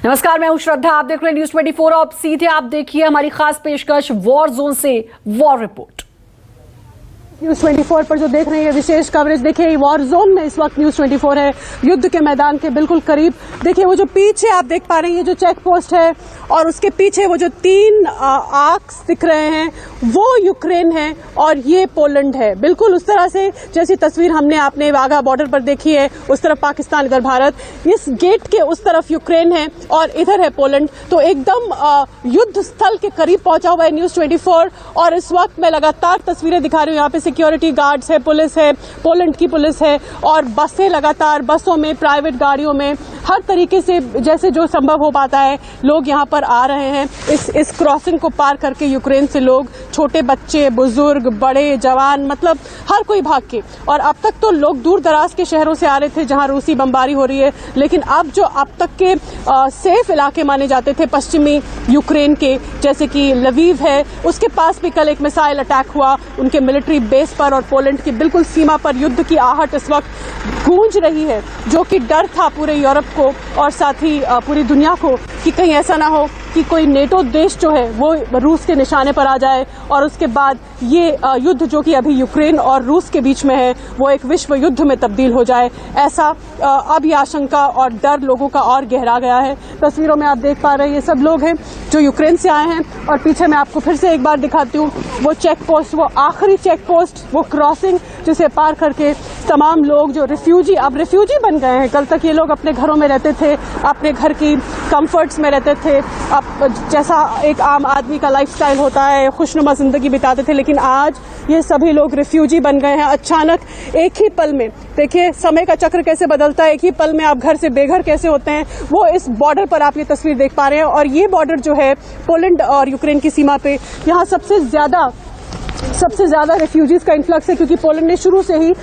नमस्कार, मैं हूं श्रद्धा। आप देख रहे हैं न्यूज 24। अब सीधे आप देखिए हमारी खास पेशकश वॉर जोन से वॉर रिपोर्ट। न्यूज 24 पर जो देख रहे हैं विशेष कवरेज, देखिए वॉर जोन में इस वक्त न्यूज 24 है, युद्ध के मैदान के बिल्कुल करीब। देखिए वो जो पीछे आप देख पा रहे हैं, ये जो चेक पोस्ट है और उसके पीछे वो जो 3 आर्क्स दिख रहे हैं वो यूक्रेन है और ये पोलैंड है। बिल्कुल उस तरह से जैसी तस्वीर हमने आपने वाघा बॉर्डर पर देखी है, उस तरफ पाकिस्तान इधर भारत, इस गेट के उस तरफ यूक्रेन है और इधर है पोलैंड। तो एकदम युद्ध स्थल के करीब पहुंचा हुआ है न्यूज 24। और इस वक्त मैं लगातार तस्वीरें दिखा रही हूँ। यहाँ पे सिक्योरिटी गार्ड्स है, पुलिस है, पोलैंड की पुलिस है और बसें लगातार, बसों में, प्राइवेट गाड़ियों में, हर तरीके से जैसे जो संभव हो पाता है लोग यहाँ पर आ रहे हैं। इस क्रॉसिंग को पार करके यूक्रेन से लोग, छोटे बच्चे, बुजुर्ग, बड़े, जवान, मतलब हर कोई भाग के। और अब तक तो लोग दूर दराज के शहरों से आ रहे थे जहां रूसी बमबारी हो रही है, लेकिन अब जो अब तक के सेफ इलाके माने जाते थे पश्चिमी यूक्रेन के, जैसे कि लवीव है, उसके पास भी कल एक मिसाइल अटैक हुआ उनके मिलिट्री बेस पर। और पोलैंड की बिल्कुल सीमा पर युद्ध की आहट इस वक्त गूंज रही है, जो कि डर था पूरे यूरोप को और साथ ही पूरी दुनिया को कि कहीं ऐसा ना हो कि कोई नेटो देश जो है वो रूस के निशाने पर आ जाए और उसके बाद ये युद्ध जो कि अभी यूक्रेन और रूस के बीच में है वो एक विश्व युद्ध में तब्दील हो जाए। ऐसा अब ये आशंका और डर लोगों का और गहरा गया है। तस्वीरों में आप देख पा रहे हैं ये सब लोग हैं जो यूक्रेन से आए हैं। और पीछे मैं आपको फिर से एक बार दिखाती हूँ वो चेक पोस्ट, वो आखिरी चेक पोस्ट, वो क्रॉसिंग जिसे पार करके तमाम लोग जो रिफ्यूजी अब रिफ्यूजी बन गए हैं। कल तक ये लोग अपने घरों में रहते थे, अपने घर की कंफर्ट्स में रहते थे, अब जैसा एक आम आदमी का लाइफस्टाइल होता है, खुशनुमा जिंदगी बिताते थे, लेकिन आज ये सभी लोग रिफ्यूजी बन गए हैं। अचानक एक ही पल में, देखिए समय का चक्र कैसे बदलता है, एक ही पल में आप घर से बेघर कैसे होते हैं। वो इस बॉर्डर पर आप ये तस्वीर देख पा रहे हैं और ये बॉर्डर जो है पोलैंड और यूक्रेन की सीमा पे, यहाँ सबसे ज्यादा रेफ्यूजीज का इन्फ्लक्स है, क्योंकि पोलैंड ने शुरू से ही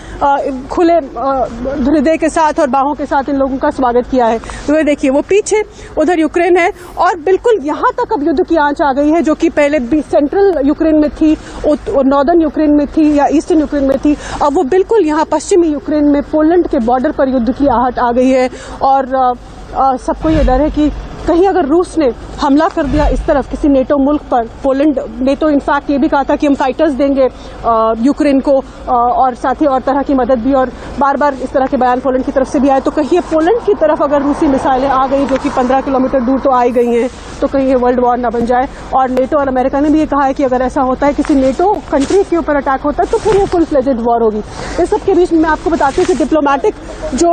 खुले हृदय के साथ और बाहों के साथ इन लोगों का स्वागत किया है। तो ये देखिए वो पीछे उधर यूक्रेन है और बिल्कुल यहाँ तक अब युद्ध की आंच आ गई है, जो कि पहले भी सेंट्रल यूक्रेन में थी, नॉर्दर्न यूक्रेन में थी या ईस्टर्न यूक्रेन में थी। अब वो बिल्कुल यहाँ पश्चिमी यूक्रेन में पोलैंड के बॉर्डर पर युद्ध की आहट आ गई है। और सबको ये डर है कि कहीं अगर रूस ने हमला कर दिया इस तरफ किसी नेटो मुल्क पर, पोलैंड ने तो इनफैक्ट ये भी कहा था कि हम फाइटर्स देंगे यूक्रेन को और साथ ही और तरह की मदद भी, और बार बार इस तरह के बयान पोलैंड की तरफ से भी आए। तो कहीं ये पोलैंड की तरफ अगर रूसी मिसाइलें आ गई, जो कि 15 किलोमीटर दूर तो आई गई हैं, तो कहीं ये वर्ल्ड वॉर ना बन जाए। और नेटो और अमेरिका ने भी ये कहा है कि अगर ऐसा होता है, किसी नेटो कंट्री के ऊपर अटैक होता है, तो फिर ये फुल फ्लेजेड वॉर होगी। इस सब के बीच मैं आपको बताती हूँ कि डिप्लोमेटिक जो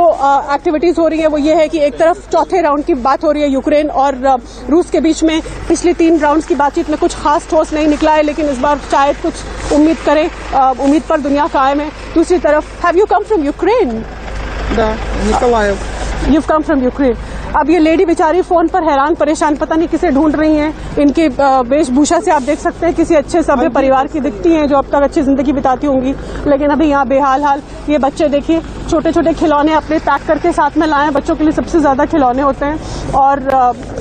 एक्टिविटीज हो रही है वो ये है कि एक तरफ चौथे राउंड की बात हो रही है यूक्रेन और रूस के बीच में। पिछली 3 राउंड्स की बातचीत में कुछ खास ठोस नहीं निकला है, लेकिन इस बार शायद कुछ उम्मीद करें, उम्मीद पर दुनिया कायम है। दूसरी तरफ, have you come from Ukraine? Nikolaev. You come from Ukraine. अब ये लेडी बेचारी फोन पर हैरान परेशान, पता नहीं किसे ढूंढ रही हैं। इनकी वेशभूषा से आप देख सकते हैं किसी अच्छे सभ्य परिवार की दिखती हैं, जो अब तक अच्छी जिंदगी बिताती होंगी, लेकिन अभी यहाँ बेहाल हाल। ये बच्चे देखिए छोटे छोटे खिलौने अपने पैक करके साथ में लाए। बच्चों के लिए सबसे ज्यादा खिलौने होते हैं और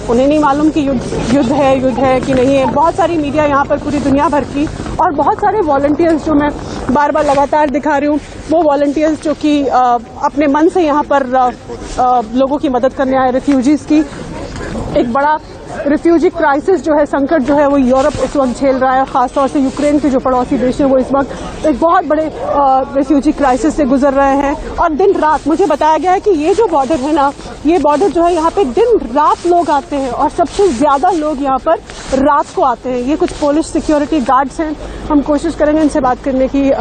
उन्हें नहीं मालूम कि युद्ध है कि नहीं है। बहुत सारी मीडिया यहाँ पर पूरी दुनिया भर की और बहुत सारे वॉलंटियर्स जो मैं बार बार लगातार दिखा रही हूँ, वो वॉलंटियर्स जो कि अपने मन से यहाँ पर लोगों की मदद करने आए, रिफ्यूजीज की। एक बड़ा रिफ्यूजी क्राइसिस जो है, संकट जो है, वो यूरोप इस वक्त झेल रहा है। खासतौर से यूक्रेन के जो पड़ोसी देश हैं वो इस वक्त एक बहुत बड़े रिफ्यूजी क्राइसिस से गुजर रहे हैं। और दिन रात मुझे बताया गया है कि ये जो बॉर्डर है ना, ये बॉर्डर जो है, यहाँ पे दिन रात लोग आते हैं और सबसे ज्यादा लोग यहाँ पर रात को आते हैं। ये कुछ पोलिश सिक्योरिटी गार्ड्स हैं, हम कोशिश करेंगे इनसे बात करने की।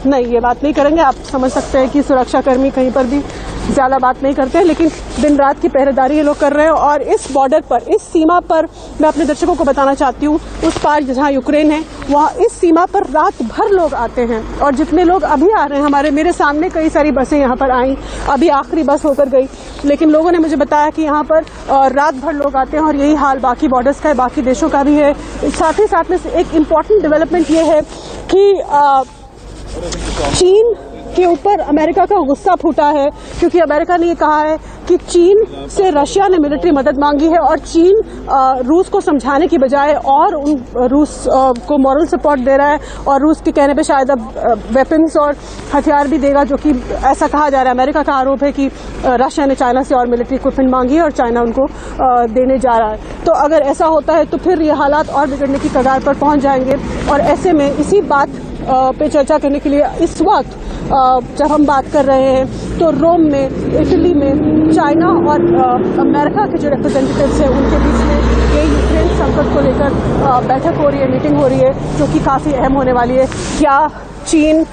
नहीं, ये बात नहीं करेंगे। आप समझ सकते हैं कि सुरक्षाकर्मी कहीं पर भी ज्यादा बात नहीं करते हैं, लेकिन दिन रात की पहरेदारी ये लोग कर रहे हैं। और इस बॉर्डर पर, इस सीमा पर, मैं अपने दर्शकों को बताना चाहती हूँ, उस पार जहाँ यूक्रेन है वहाँ इस सीमा पर रात भर लोग आते हैं। और जितने लोग अभी आ रहे हैं, मेरे सामने कई सारी बसें यहाँ पर आई, अभी आखिरी बस होकर गई, लेकिन लोगों ने मुझे बताया कि यहाँ पर रात भर लोग आते हैं। और यही हाल बाकी बॉर्डर्स का है, बाकी देशों का भी है। साथ ही साथ में एक इम्पॉर्टेंट डेवलपमेंट ये है कि चीन के ऊपर अमेरिका का गुस्सा फूटा है, क्योंकि अमेरिका ने ये कहा है कि चीन से रशिया ने मिलिट्री मदद मांगी है और चीन रूस को समझाने की बजाय और रूस को मॉरल सपोर्ट दे रहा है और रूस के कहने पे शायद अब वेपन्स और हथियार भी देगा, जो कि ऐसा कहा जा रहा है। अमेरिका का आरोप है कि रशिया ने चाइना से और मिलिट्री इक्विपमेंट मांगी है और चाइना उनको देने जा रहा है। तो अगर ऐसा होता है तो फिर ये हालात और बिगड़ने की कगार पर पहुंच जाएंगे। और ऐसे में इसी बात पे चर्चा करने के लिए इस वक्त जब हम बात कर रहे हैं तो रोम में, इटली में चाइना और अमेरिका के जो रिप्रेजेंटेटिव्स हैं उनके बीच में ये यूक्रेन संकट को लेकर बैठक हो रही है, मीटिंग हो रही है, जो कि काफ़ी अहम होने वाली है। क्या चीन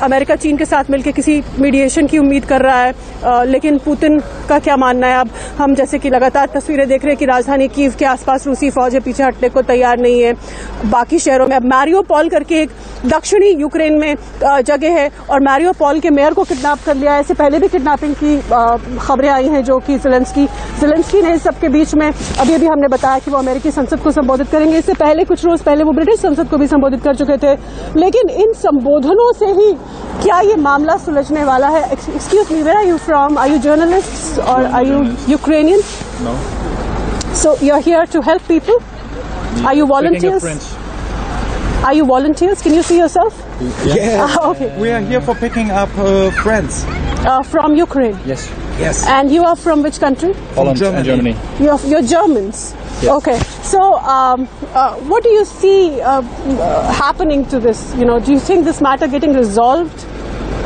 अमेरिका चीन के साथ मिलकर किसी मीडिएशन की उम्मीद कर रहा है, लेकिन पुतिन का क्या मानना है? अब हम जैसे कि लगातार तस्वीरें देख रहे हैं कि राजधानी कीव के आसपास रूसी फौजें पीछे हटने को तैयार नहीं है। बाकी शहरों में अब मारियोपोल करके एक दक्षिणी यूक्रेन में जगह है और मारियोपोल के मेयर को किडनैप कर लिया है। इससे पहले भी किडनैपिंग की खबरें आई हैं, जो कि ज़ेलेंस्की ने इस सबके बीच में अभी हमने बताया कि वो अमेरिकी संसद को संबोधित करेंगे। इससे पहले कुछ रोज पहले वो ब्रिटिश संसद को भी संबोधित कर चुके थे। लेकिन इन संबोधनों से ही क्या ये मामला सुलझने वाला है? Excuse me, where are you from? Are you journalists or are you Ukrainian? No. So you're here to help people? Are you volunteers? Are you volunteers? Can you see yourself? Yes. Okay. We are here for picking up friends. From Ukraine? Yes. Yes. And you are from which country? Holland and Germany. You're Germans? Yes. Okay. So what do you see happening to this? Do you think this matter getting resolved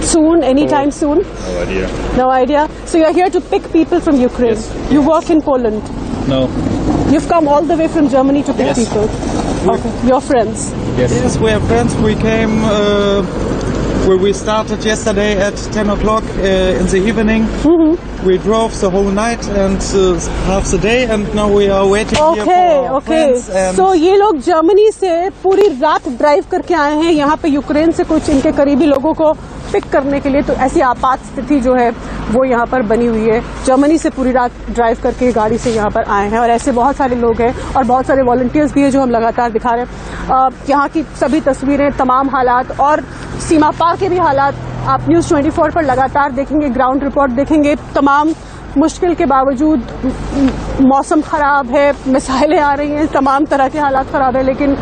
soon, anytime soon? No idea. No idea? So you're here to pick people from Ukraine? Yes. You work in Poland? No. You've come all the way from Germany to pick Yes. people? Okay. Your friends? Yes, we are friends. We came. We started yesterday at 10 o'clock in the evening. We drove the whole night and half the day, and now we are waiting here for our friends. And So ये लोग Germany से पूरी रात drive करके आए हैं यहाँ पे यूक्रेन से कुछ इनके करीबी लोगों को पिक करने के लिए। तो ऐसी आपात स्थिति जो है वो यहाँ पर बनी हुई है। जर्मनी से पूरी रात ड्राइव करके गाड़ी से यहाँ पर आए हैं और ऐसे बहुत सारे लोग हैं और बहुत सारे वॉलंटियर्स भी हैं जो हम लगातार दिखा रहे हैं। यहाँ की सभी तस्वीरें, तमाम हालात और सीमा पार के भी हालात आप न्यूज़ 24 पर लगातार देखेंगे, ग्राउंड रिपोर्ट देखेंगे। तमाम मुश्किल के बावजूद मौसम ख़राब है, मिसाइलें आ रही हैं, तमाम तरह के हालात ख़राब है, लेकिन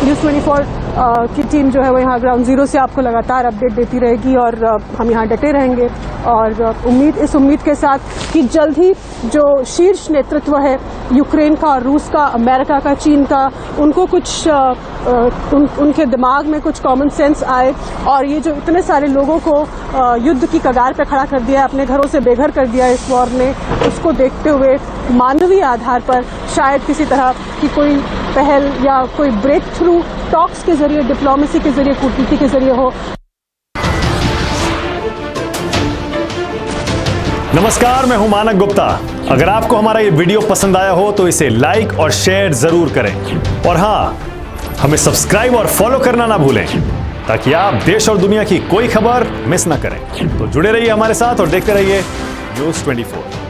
न्यूज़ 24 की टीम जो है वो यहाँ ग्राउंड जीरो से आपको लगातार अपडेट देती रहेगी और हम यहाँ डटे रहेंगे। और इस उम्मीद के साथ कि जल्द ही जो शीर्ष नेतृत्व है यूक्रेन का और रूस का, अमेरिका का, चीन का, उनको कुछ उनके दिमाग में कुछ कॉमन सेंस आए और ये जो इतने सारे लोगों को युद्ध की कगार पे खड़ा कर दिया है, अपने घरों से बेघर कर दिया है इस वॉर ने, उसको देखते हुए मानवीय आधार पर शायद किसी तरह की कोई पहल या कोई ब्रेक थ्रू टॉक्स के जरिए, डिप्लोमेसी के जरिए, कूटनीति के जरिए हो। नमस्कार, मैं हूं मानक गुप्ता। अगर आपको हमारा ये वीडियो पसंद आया हो तो इसे लाइक और शेयर जरूर करें और हाँ, हमें सब्सक्राइब और फॉलो करना ना भूलें ताकि आप देश और दुनिया की कोई खबर मिस ना करें। तो जुड़े रहिए हमारे साथ और देखते रहिए न्यूज़ 24।